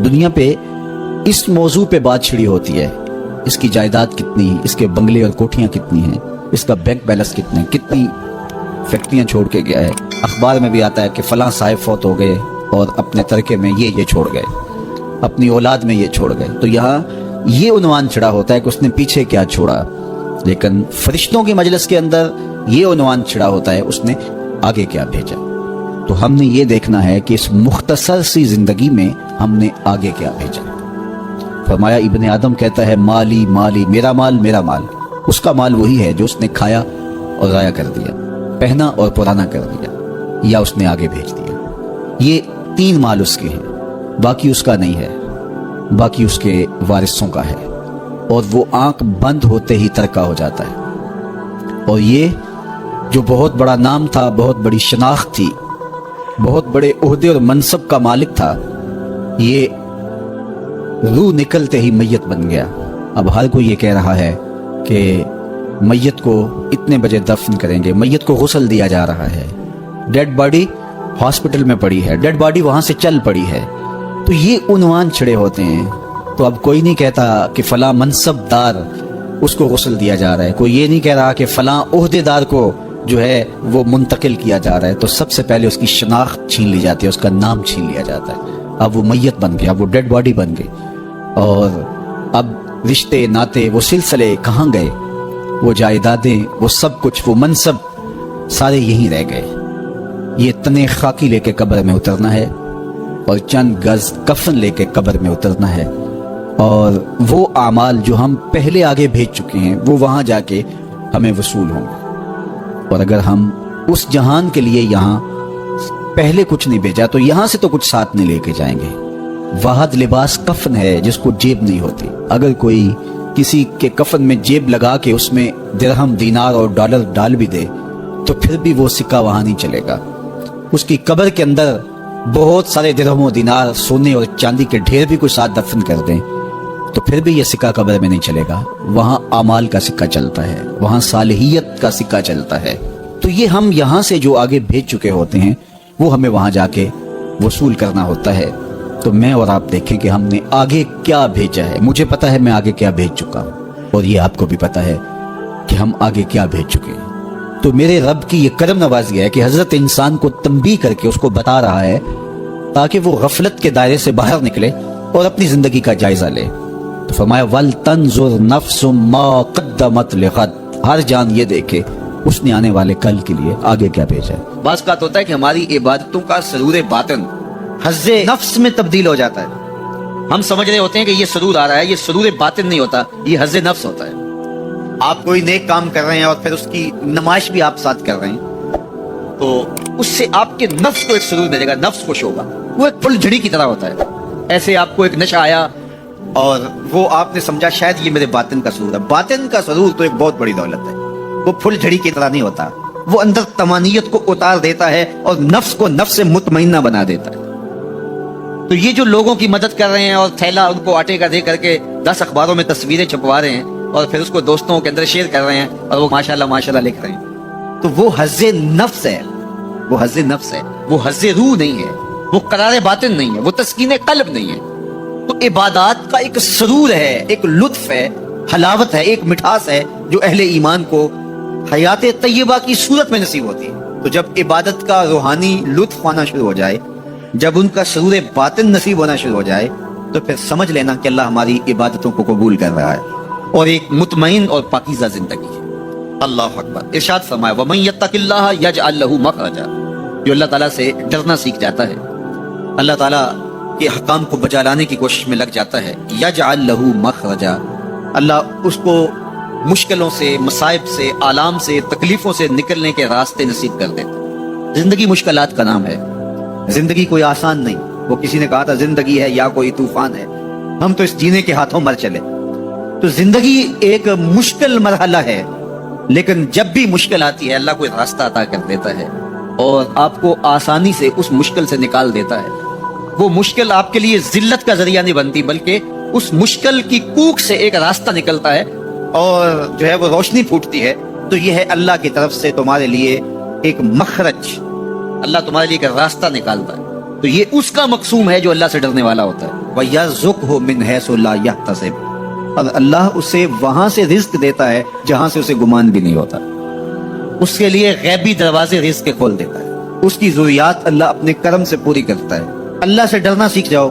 دنیا پہ اس موضوع پہ بات چھڑی ہوتی ہے، اس کی جائیداد کتنی، اس کے بنگلے اور کوٹھیاں کتنی ہیں، اس کا بینک بیلنس کتنے، کتنی فیکٹریاں چھوڑ کے گیا ہے۔ اخبار میں بھی آتا ہے کہ فلاں صاحب فوت ہو گئے اور اپنے ترکے میں یہ چھوڑ گئے، اپنی اولاد میں یہ چھوڑ گئے۔ تو یہاں یہ عنوان چڑھا ہوتا ہے کہ اس نے پیچھے کیا چھوڑا، لیکن فرشتوں کی مجلس کے اندر یہ عنوان چڑھا ہوتا ہے اس نے آگے کیا بھیجا۔ تو ہم نے یہ دیکھنا ہے کہ اس مختصر سی زندگی میں ہم نے آگے کیا بھیجا۔ فرمایا ابن آدم کہتا ہے مالی مالی، میرا مال میرا مال۔ اس کا مال وہی ہے جو اس نے کھایا اور ضائع کر دیا، پہنا اور پرانا کر دیا، یا اس نے آگے بھیج دیا۔ یہ 3 مال اس کے ہیں، باقی اس کا نہیں ہے، باقی اس کے وارثوں کا ہے، اور وہ آنکھ بند ہوتے ہی ترکہ ہو جاتا ہے۔ اور یہ جو بہت بڑا نام تھا، بہت بڑی شناخت تھی، بہت بڑے عہدے اور منصب کا مالک تھا، یہ روح نکلتے ہی میت بن گیا۔ اب ہر کوئی یہ کہہ رہا ہے کہ میت کو اتنے بجے دفن کریں گے، میت کو غسل دیا جا رہا ہے، ڈیڈ باڈی ہاسپٹل میں پڑی ہے، ڈیڈ باڈی وہاں سے چل پڑی ہے۔ تو یہ عنوان چھڑے ہوتے ہیں۔ تو اب کوئی نہیں کہتا کہ فلاں منصب دار اس کو غسل دیا جا رہا ہے، کوئی یہ نہیں کہہ رہا کہ فلاں عہدے دار کو جو ہے وہ منتقل کیا جا رہا ہے۔ تو سب سے پہلے اس کی شناخت چھین لی جاتی ہے، اس کا نام چھین لیا جاتا ہے۔ اب وہ میت بن گیا، اب وہ ڈیڈ باڈی بن گئی، اور اب رشتے ناتے وہ سلسلے کہاں گئے، وہ جائیدادیں، وہ سب کچھ، وہ منصب سارے یہیں رہ گئے۔ یہ تنے خاکی لے کے قبر میں اترنا ہے، اور چند گز کفن لے کے قبر میں اترنا ہے، اور وہ اعمال جو ہم پہلے آگے بھیج چکے ہیں وہ وہاں جا کے ہمیں وصول ہوں گے۔ اور اگر ہم اس جہان کے لیے یہاں پہلے کچھ نہیں بھیجا تو یہاں سے تو کچھ ساتھ نہیں لے کے جائیں گے۔ واحد لباس کفن ہے جس کو جیب نہیں ہوتی۔ اگر کوئی کسی کے کفن میں جیب لگا کے اس میں درہم، دینار اور ڈالر ڈال بھی دے تو پھر بھی وہ سکہ وہاں نہیں چلے گا۔ اس کی قبر کے اندر بہت سارے درہم و دینار، سونے اور چاندی کے ڈھیر بھی کوئی ساتھ دفن کر دیں تو پھر بھی یہ سکہ قبر میں نہیں چلے گا۔ وہاں اعمال کا سکہ چلتا ہے، وہاں صالحیت کا سکہ چلتا ہے۔ تو یہ ہم یہاں سے جو آگے بھیج چکے ہوتے ہیں وہ ہمیں وہاں جا کے وصول کرنا ہوتا ہے۔ تو میں اور آپ دیکھیں کہ ہم نے آگے کیا بھیجا ہے۔ مجھے پتا ہے میں آگے کیا بھیج چکا ہوں، اور یہ آپ کو بھی پتا ہے کہ ہم آگے کیا بھیج چکے ہیں۔ تو میرے رب کی یہ کرم نوازی ہے کہ حضرت انسان کو تنبیہ کر کے اس کو بتا رہا ہے تاکہ وہ غفلت کے دائرے سے باہر نکلے اور اپنی زندگی کا جائزہ لے۔ تو فرمایا وَلْتَنْظُرْ نَفْسٌ مَا قَدَّمَتْ لِغَدٍ، ہر جان یہ دیکھے اس نے آنے والے کل کے لیے آگے کیا بھیجا ہے۔ بعض کا ہوتا ہے کہ ہماری عبادتوں کا سرور باطن حظ نفس میں تبدیل ہو جاتا ہے۔ ہم سمجھ رہے ہوتے ہیں کہ یہ سرور آ رہا ہے، یہ سرور باطن نہیں ہوتا، یہ حظ نفس ہوتا ہے۔ آپ کوئی نیک کام کر رہے ہیں اور پھر اس کی نمائش بھی آپ ساتھ کر رہے ہیں تو اس سے آپ کے نفس کو ایک سرور ملے گا، نفس خوش ہوگا۔ وہ ایک پھل جھڑی کی طرح ہوتا ہے۔ ایسے آپ کو ایک نشہ آیا اور وہ آپ نے سمجھا شاید یہ میرے باطن کا سرور ہے۔ باطن کا سرور تو ایک بہت بڑی دولت ہے، وہ پھل جھڑی کی طرح نہیں ہوتا، وہ اندر طمانینت کو اتار دیتا ہے اور نفس کو نفس مطمئنہ بنا دیتا ہے۔ تو یہ جو لوگوں کی مدد کر رہے ہیں اور تھیلا ان کو آٹے کا دے کر کے 10 اخباروں میں تصویریں چھپوا رہے ہیں اور پھر اس کو دوستوں کے اندر شیئر کر رہے ہیں اور وہ ماشاءاللہ ماشاءاللہ لکھ رہے ہیں، تو وہ حظ نفس ہے، وہ حظ نفس ہے، وہ حظ روح نہیں ہے، وہ قرار باطن نہیں ہے، وہ تسکین قلب نہیں ہے۔ تو عبادات کا ایک سرور ہے، ایک لطف ہے، حلاوت ہے، ایک مٹھاس ہے جو اہل ایمان کو حیات طیبہ کی صورت میں نصیب ہوتی ہے۔ تو جب عبادت کا روحانی لطف آنا شروع ہو جائے، جب ان کا سرور باطن نصیب ہونا شروع ہو جائے تو پھر سمجھ لینا کہ اللہ ہماری عبادتوں کو قبول کر رہا ہے اور ایک مطمئن اور پاکیزہ زندگی ہے۔ اللہ اکبر۔ ارشاد فرمایا وَمَن يَتَّقِ اللَّهَ يَجْعَل لَّهُ مَخْرَجًا، جو اللہ تعالیٰ سے ڈرنا سیکھ جاتا ہے، اللہ تعالیٰ کے حکام کو بجا لانے کی کوشش میں لگ جاتا ہے، يَجْعَل لَّهُ مَخْرَجًا، اللہ اس کو مشکلوں سے، مصائب سے، آلام سے، تکلیفوں سے نکلنے کے راستے نصیب کر دیتا۔ زندگی مشکلات کا نام ہے، زندگی کوئی آسان نہیں۔ وہ کسی نے کہا تھا زندگی ہے یا کوئی طوفان ہے، ہم تو اس جینے کے ہاتھوں مر چلے۔ تو زندگی ایک مشکل مرحلہ ہے، لیکن جب بھی مشکل آتی ہے اللہ کوئی راستہ عطا کر دیتا ہے اور آپ کو آسانی سے اس مشکل سے نکال دیتا ہے۔ وہ مشکل آپ کے لیے ذلت کا ذریعہ نہیں بنتی، بلکہ اس مشکل کی کوکھ سے ایک راستہ نکلتا ہے اور جو ہے وہ روشنی پھوٹتی ہے۔ تو یہ ہے اللہ کی طرف سے تمہارے لیے ایک مخرج، اللہ تمہارے لیے ایک راستہ نکالتا ہے۔ تو یہ اس کا مقصوم ہے جو اللہ سے ڈرنے والا ہوتا ہے. وَيَرْزُقْهُ مِنْ حَيْثُ لَا يَحْتَسِبُ، اور اللہ اسے وہاں سے رزق دیتا ہے جہاں سے اسے گمان بھی نہیں ہوتا. اس کے لیے غیبی دروازے رزق کے کھول دیتا ہے. اس کی ضروریات اللہ اپنے کرم سے پوری کرتا ہے. اللہ سے ڈرنا سیکھ جاؤ،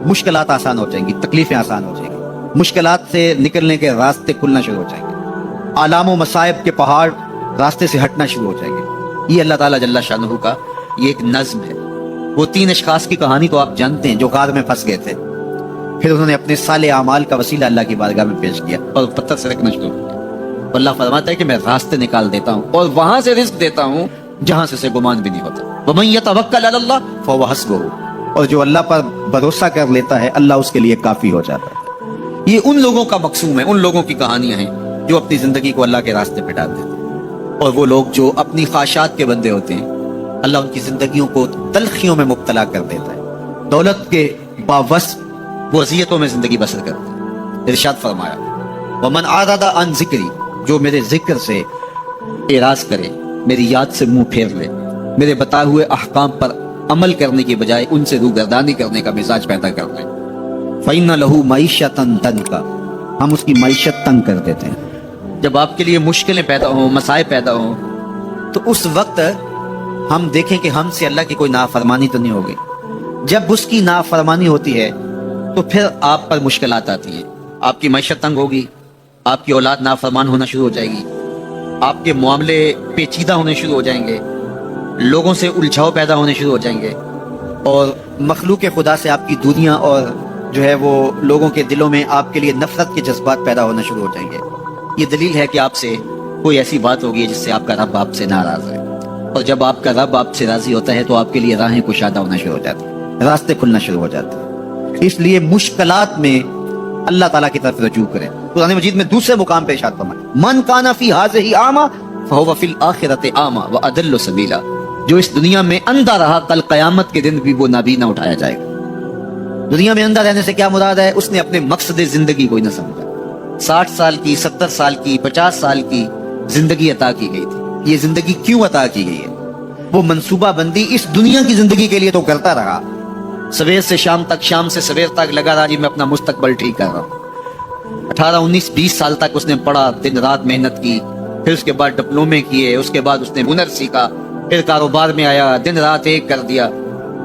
مشکلات آسان ہو جائیں گی، تکلیفیں آسان ہو جائیں گی، مشکلات سے نکلنے کے راستے کھلنا شروع ہو جائیں گے، آلام و مصائب کے پہاڑ راستے سے ہٹنا شروع ہو جائیں گے. یہ اللہ تعالیٰ جل شانہ کا یہ ایک نظم ہے. وہ 3 اشخاص کی کہانی تو آپ جانتے ہیں جو غار میں پھنس گئے تھے، پھر انہوں نے اپنے صالح اعمال کا وسیلہ اللہ کی بارگاہ میں پیش کیا اور پتھر سے رکھنا شروع کیا. اللہ فرماتا ہے کہ میں راستے نکال دیتا ہوں اور وہاں سے رزق دیتا ہوں جہاں سے اسے گمان بھی نہیں ہوتا. وَمَن يَتَوَكَّلْ عَلَى اللَّهِ فَهُوَ حَسْبُهُ، اور جو اللہ پر بھروسہ کر لیتا ہے اللہ اس کے لیے کافی ہو جاتا ہے. یہ ان لوگوں کا مقصوم ہے، ان لوگوں کی کہانیاں ہیں جو اپنی زندگی کو اللہ کے راستے پہ ڈال دیتے ہیں. اور وہ لوگ جو اپنی خواہشات کے بندے ہوتے ہیں اللہ ان کی زندگیوں کو تلخیوں میں مبتلا کر دیتا ہے. دولت کے باوصف وہ اذیتوں میں زندگی بسر کرتے ہیں. ارشاد فرمایا وَمَنْ أَعْرَضَ عَنْ ذِكْرِي، جو میرے ذکر سے اعراض کرے، میری یاد سے منہ پھیر لے، میرے بتائے ہوئے احکام پر عمل کرنے کی بجائے ان سے روگردانی کرنے کا مزاج پیدا کر لے، فَإِنَّ لَهُ مَعِيشَةً ضَنْكًا، ہم اس کی معیشت تنگ کر دیتے ہیں. جب آپ کے لیے مشکلیں پیدا ہوں، مسائل پیدا ہوں، تو اس وقت ہم دیکھیں کہ ہم سے اللہ کی کوئی نافرمانی تو نہیں ہوگی. جب اس کی نافرمانی ہوتی ہے تو پھر آپ پر مشکلات آتی ہیں، آپ کی معیشت تنگ ہوگی، آپ کی اولاد نافرمان ہونا شروع ہو جائے گی، آپ کے معاملے پیچیدہ ہونے شروع ہو جائیں گے، لوگوں سے الجھاؤ پیدا ہونے شروع ہو جائیں گے، اور مخلوق خدا سے آپ کی دنیا اور جو ہے وہ لوگوں کے دلوں میں آپ کے لیے نفرت کے جذبات پیدا ہونا شروع ہو جائیں گے. یہ دلیل ہے کہ آپ سے کوئی ایسی بات ہوگی جس سے آپ کا رب آپ سے ناراض ہے، اور جب آپ کا رب آپ سے راضی ہوتا ہے تو آپ کے لیے راہیں کشادہ ہونا شروع ہو جاتی ہیں، راستے کھلنا شروع ہو جاتے ہیں. اس لیے مشکلات میں اللہ تعالیٰ کی طرف رجوع کریں. قرآن مجید میں دوسرے مقام پہ ارشاد فرمایا من کان فی ہذہ اعمی فہو فی الآخرۃ اعمی واضل سبیلا، جو اس دنیا میں اندھا رہا کل قیامت کے دن بھی وہ نابینا اٹھایا جائے گا. دنیا میں اندھا رہنے سے کیا مراد ہے؟ اس نے اپنے مقصد زندگی کو ہی نہ سمجھا. 60 سال کی، 70 سال کی، 50 سال کی زندگی عطا کی گئی تھی. یہ زندگی کیوں عطا کی گئی ہے؟ وہ منصوبہ بندی اس دنیا کی زندگی کے لیے تو کرتا رہا، سویر سے شام تک، شام سے سویر تک لگا رہا جی میں اپنا مستقبل ٹھیک کر رہا ہوں. 18 19 20 سال تک اس نے پڑھا، دن رات محنت کی، پھر اس کے بعد ڈپلومے کیے، اس کے بعد اس نے ہنر سیکھا، پھر کاروبار میں آیا، دن رات ایک کر دیا،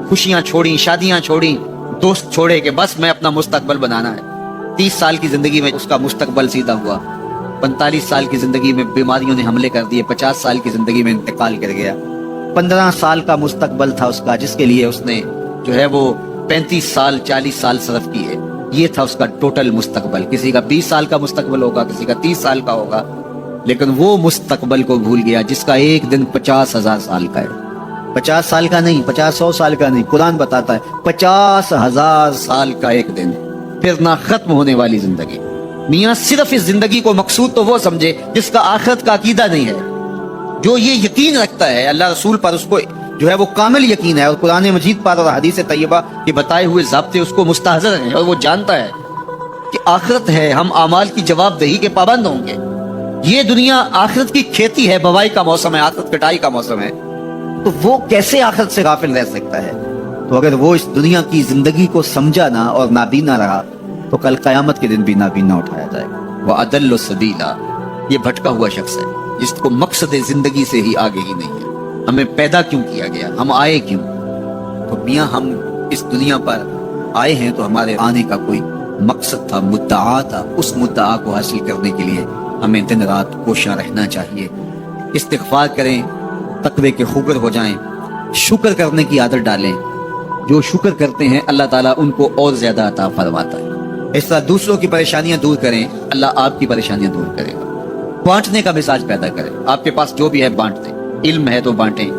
خوشیاں چھوڑی، شادیاں چھوڑی، دوست چھوڑے کہ بس میں اپنا مستقبل بنانا ہے. 30 سال کی زندگی میں اس کا مستقبل سیدھا ہوا. 45 سال کی زندگی میں بیماریوں نے حملے کر دیے. 50 سال کی زندگی میں انتقال کر گیا. 15 سال کا مستقبل تھا اس کا، جس کے لیے اس نے جو ہے وہ 35 سال 40 سال صرف کیے. یہ تھا اس کا ٹوٹل مستقبل. کسی کا 20 سال کا مستقبل ہوگا، کسی کا 30 سال کا ہوگا، لیکن وہ مستقبل کو بھول گیا جس کا ایک دن 50,000 سال کا ہے. 50 سال کا نہیں، 50 سال کا نہیں، قرآن بتاتا ہے 50,000 سال کا ایک دن، پھر نہ ختم ہونے والی زندگی. میاں صرف اس زندگی کو مقصود تو وہ سمجھے جس کا آخرت کا عقیدہ نہیں ہے، جو یہ یقین رکھتا ہے اللہ رسول پر، اس کو جو ہے وہ کامل یقین ہے، اور قرآن مجید پر اور حدیث طیبہ کے بتائے ہوئے ضابطے اس کو مستحضر ہیں، اور وہ جانتا ہے کہ آخرت ہے، ہم اعمال کی جواب دہی کے پابند ہوں گے. یہ دنیا آخرت کی کھیتی ہے، بوائی کا موسم ہے، آخرت کٹائی کا موسم ہے، تو وہ کیسے آخرت سے غافل رہ سکتا ہے؟ تو اگر وہ اس دنیا کی زندگی کو سمجھا نہ اور نابینا رہا تو کل قیامت کے دن بھی نابینا اٹھایا جائے گا. وَأَضَلُّ سَبِيلًا، یہ بھٹکا ہوا شخص ہے جس کو مقصد زندگی سے ہی آگے ہی نہیں ہے. ہمیں پیدا کیوں کیا گیا، ہم آئے کیوں؟ تو میاں ہم اس دنیا پر آئے ہیں تو ہمارے آنے کا کوئی مقصد تھا، مدعا تھا. اس مدعا کو حاصل کرنے کے لیے ہمیں دن رات کوشاں رہنا چاہیے. استغفار کریں، تقوی کے خوگر ہو جائیں، شکر کرنے کی عادت ڈالیں. جو شکر کرتے ہیں اللہ تعالیٰ ان کو اور زیادہ عطا فرماتا ہے. اس طرح دوسروں کی پریشانیاں دور کریں، اللہ آپ کی پریشانیاں دور کرے گا. بانٹنے کا مزاج پیدا کریں. آپ کے پاس جو بھی ہے بانٹ دیں. علم ہے تو بانٹیں،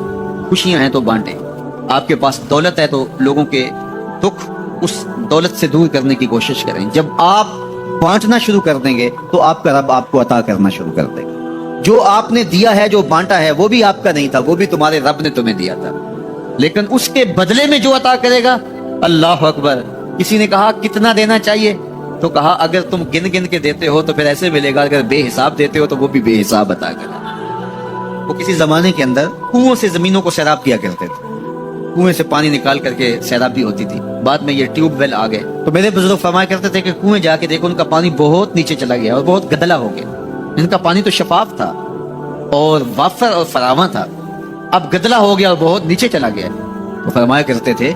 خوشیاں ہیں تو بانٹیں. آپ کے پاس دولت ہے تو لوگوں کے دکھ اس دولت سے دور کرنے کی کوشش کریں. جب آپ بانٹنا شروع کر دیں گے تو آپ کا رب آپ کو عطا کرنا شروع کر دے گا. جو آپ نے دیا ہے، جو بانٹا ہے، وہ بھی آپ کا نہیں تھا، وہ بھی تمہارے رب نے تمہیں دیا تھا، لیکن اس کے بدلے میں جو عطا کرے گا، اللہ اکبر. کسی نے کہا کتنا دینا چاہیے؟ تو کہا اگر تم گن گن کے دیتے ہو تو پھر ایسے ملے گا، اگر بے حساب دیتے ہو تو وہ بھی بے حساب عطا کرے. وہ کسی زمانے کے اندر کنویں سے زمینوں کو سیراب کیا کرتے تھے. کنویں سے پانی نکال کر کے سیرابی ہوتی تھی. بعد میں یہ ٹیوب ویل آ گئے. تو میرے بزرگ فرمایا کرتے تھے کہ کنویں جا کے دیکھو ان کا پانی بہت نیچے چلا گیا اور بہت گدلا ہو گیا. ان کا پانی تو شفاف تھا اور وافر اور فراواں تھا, اب گدلا ہو گیا اور بہت نیچے چلا گیا. تو فرمایا کرتے تھے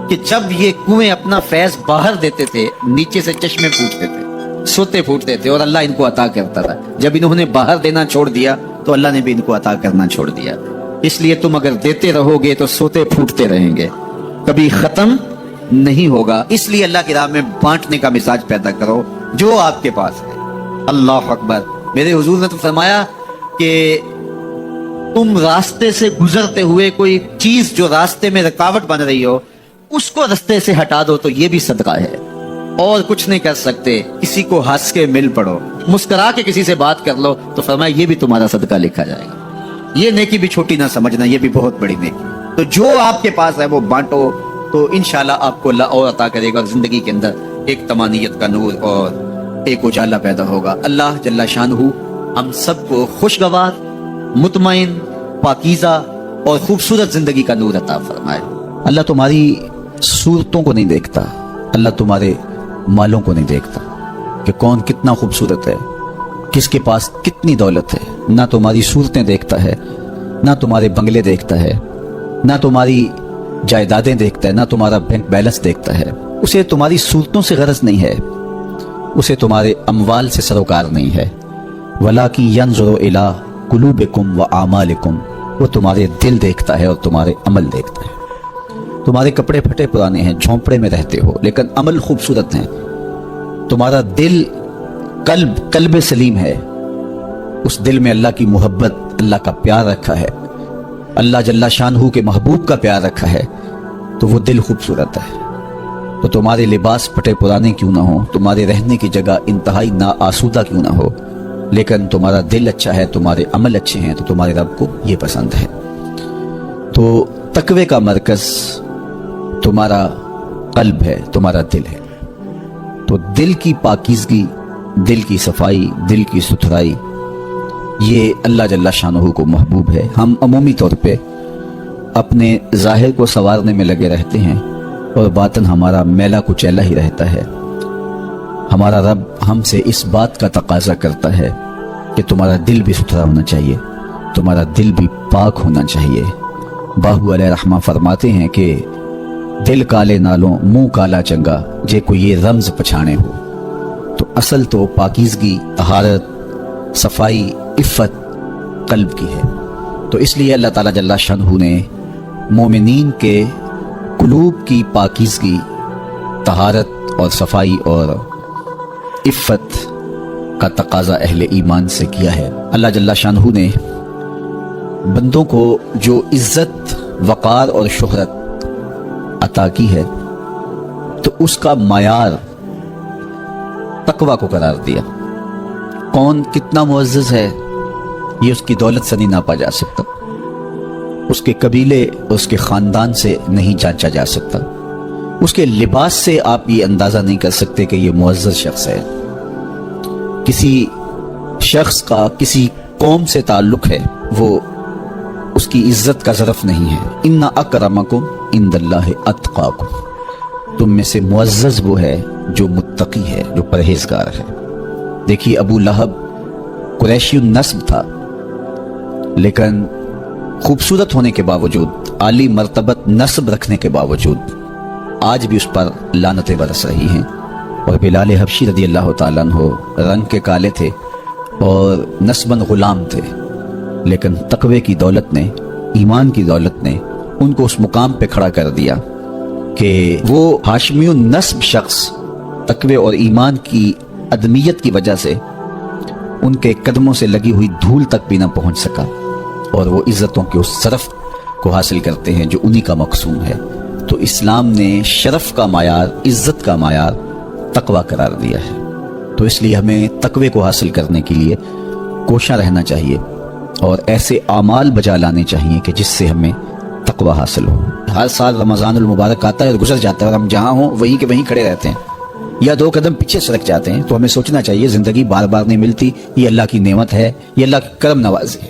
کہ جب یہ کنویں اپنا فیض باہر دیتے تھے, نیچے سے چشمے پھوٹتے تھے, سوتے پھوٹتے تھے, اور اللہ ان کو عطا کرتا تھا. جب انہوں نے باہر دینا چھوڑ دیا تو اللہ نے بھی ان کو عطا کرنا چھوڑ دیا. اس لیے تم اگر دیتے رہو گے تو سوتے پھوٹتے رہیں گے, کبھی ختم نہیں ہوگا. اس لیے اللہ کی راہ میں بانٹنے کا مزاج پیدا کرو جو آپ کے پاس ہے. اللہ اکبر. میرے حضور نے تو فرمایا کہ تم راستے سے گزرتے ہوئے کوئی چیز جو راستے میں رکاوٹ بن رہی ہو اس کو راستے سے ہٹا دو تو یہ بھی صدقہ ہے. اور کچھ نہیں کر سکتے, کسی کو ہنس کے مل پڑو, مسکرا کے کسی سے بات کر لو تو فرمایا یہ بھی تمہارا صدقہ لکھا جائے گا. یہ نیکی بھی چھوٹی نہ سمجھنا, یہ بھی بہت بڑی نیکی. تو جو آپ کے پاس ہے وہ بانٹو تو انشاءاللہ آپ کو اللہ اور عطا کرے گا, اور زندگی کے اندر ایک تمانیت کا نور اور ایک اجالا پیدا ہوگا. اللہ جل شانہ ہم سب کو خوشگوار, مطمئن, پاکیزہ اور خوبصورت زندگی کا نور عطا فرمائے. اللہ تمہاری صورتوں کو نہیں دیکھتا, اللہ تمہارے مالوں کو نہیں دیکھتا کہ کون کتنا خوبصورت ہے, کس کے پاس کتنی دولت ہے. نہ تمہاری صورتیں دیکھتا ہے, نہ تمہارے بنگلے دیکھتا ہے, نہ تمہاری جائیدادیں دیکھتا ہے, نہ تمہارا بینک بیلنس دیکھتا ہے. اسے تمہاری صورتوں سے غرض نہیں ہے, اسے تمہارے اموال سے سروکار نہیں ہے. وَلَٰكِن يَنظُرُ إِلَىٰ قُلُوبِكُمْ وَأَعْمَالِكُمْ, وہ تمہارے دل دیکھتا ہے اور تمہارے عمل دیکھتا ہے. تمہارے کپڑے پھٹے پرانے ہیں, جھونپڑے میں رہتے ہو, لیکن عمل خوبصورت ہیں. تمہارا دل قلب سلیم ہے, اس دل میں اللہ کی محبت, اللہ کا پیار رکھا ہے, اللہ جل شانہ کے محبوب کا پیار رکھا ہے, تو وہ دل خوبصورت ہے. تو تمہارے لباس پھٹے پرانے کیوں نہ ہو, تمہارے رہنے کی جگہ انتہائی نا آسودہ کیوں نہ ہو, لیکن تمہارا دل اچھا ہے, تمہارے عمل اچھے ہیں, تو تمہارے رب کو یہ پسند ہے. تو تقوی کا مرکز تمہارا قلب ہے, تمہارا دل ہے. تو دل کی پاکیزگی, دل کی صفائی, دل کی ستھرائی, یہ اللہ جل شانہ کو محبوب ہے. ہم عمومی طور پہ اپنے ظاہر کو سنوارنے میں لگے رہتے ہیں اور باطن ہمارا میلا کچیلا ہی رہتا ہے. ہمارا رب ہم سے اس بات کا تقاضا کرتا ہے کہ تمہارا دل بھی ستھرا ہونا چاہیے, تمہارا دل بھی پاک ہونا چاہیے. باہو علیہ رحمہ فرماتے ہیں کہ دل کالے نالوں منہ کالا چنگا, جے کوئی یہ رمز پچھانے ہو. تو اصل تو پاکیزگی, طہارت, صفائی, عفت قلب کی ہے. تو اس لیے اللہ تعالیٰ جل شانہ نے مومنین کے قلوب کی پاکیزگی, طہارت اور صفائی اور عفت کا تقاضا اہل ایمان سے کیا ہے. اللہ جل شانہ نے بندوں کو جو عزت, وقار اور شہرت عطا کی ہے تو اس کا معیار تقوی کو قرار دیا. کون کتنا معزز ہے یہ اس کی دولت سے نہیں ناپا جا سکتا, اس کے قبیلے, اس کے خاندان سے نہیں جانچا جا سکتا, اس کے لباس سے آپ یہ اندازہ نہیں کر سکتے کہ یہ معزز شخص ہے. کسی شخص کا کسی قوم سے تعلق ہے وہ اس کی عزت کا ظرف نہیں ہے. ان اکرمکم عند اللہ اتقاکم, تم میں سے معزز وہ ہے جو متقی ہے, جو پرہیزگار ہے. دیکھیے ابو لہب قریشی النسب تھا, لیکن خوبصورت ہونے کے باوجود, عالی مرتبت نسب رکھنے کے باوجود آج بھی اس پر لعنتیں برس رہی ہیں. اور بلال حبشی رضی اللہ تعالیٰ عنہ رنگ کے کالے تھے اور نسباً غلام تھے, لیکن تقوی کی دولت نے, ایمان کی دولت نے ان کو اس مقام پہ کھڑا کر دیا کہ وہ ہاشمی النسب شخص تقوی اور ایمان کی عدمیت کی وجہ سے ان کے قدموں سے لگی ہوئی دھول تک بھی نہ پہنچ سکا, اور وہ عزتوں کے اس شرف کو حاصل کرتے ہیں جو انہی کا مقصود ہے. تو اسلام نے شرف کا معیار, عزت کا معیار تقوی قرار دیا ہے. تو اس لیے ہمیں تقوی کو حاصل کرنے کے لیے کوشاں رہنا چاہیے اور ایسے اعمال بجا لانے چاہیے کہ جس سے ہمیں تقوی حاصل ہو. ہر سال رمضان المبارک آتا ہے اور گزر جاتا ہے, اور ہم جہاں ہوں وہیں کے وہیں کھڑے رہتے ہیں یا 2 قدم پیچھے سرک جاتے ہیں. تو ہمیں سوچنا چاہیے زندگی بار بار نہیں ملتی, یہ اللہ کی نعمت ہے, یہ اللہ کی کرم نوازی ہے.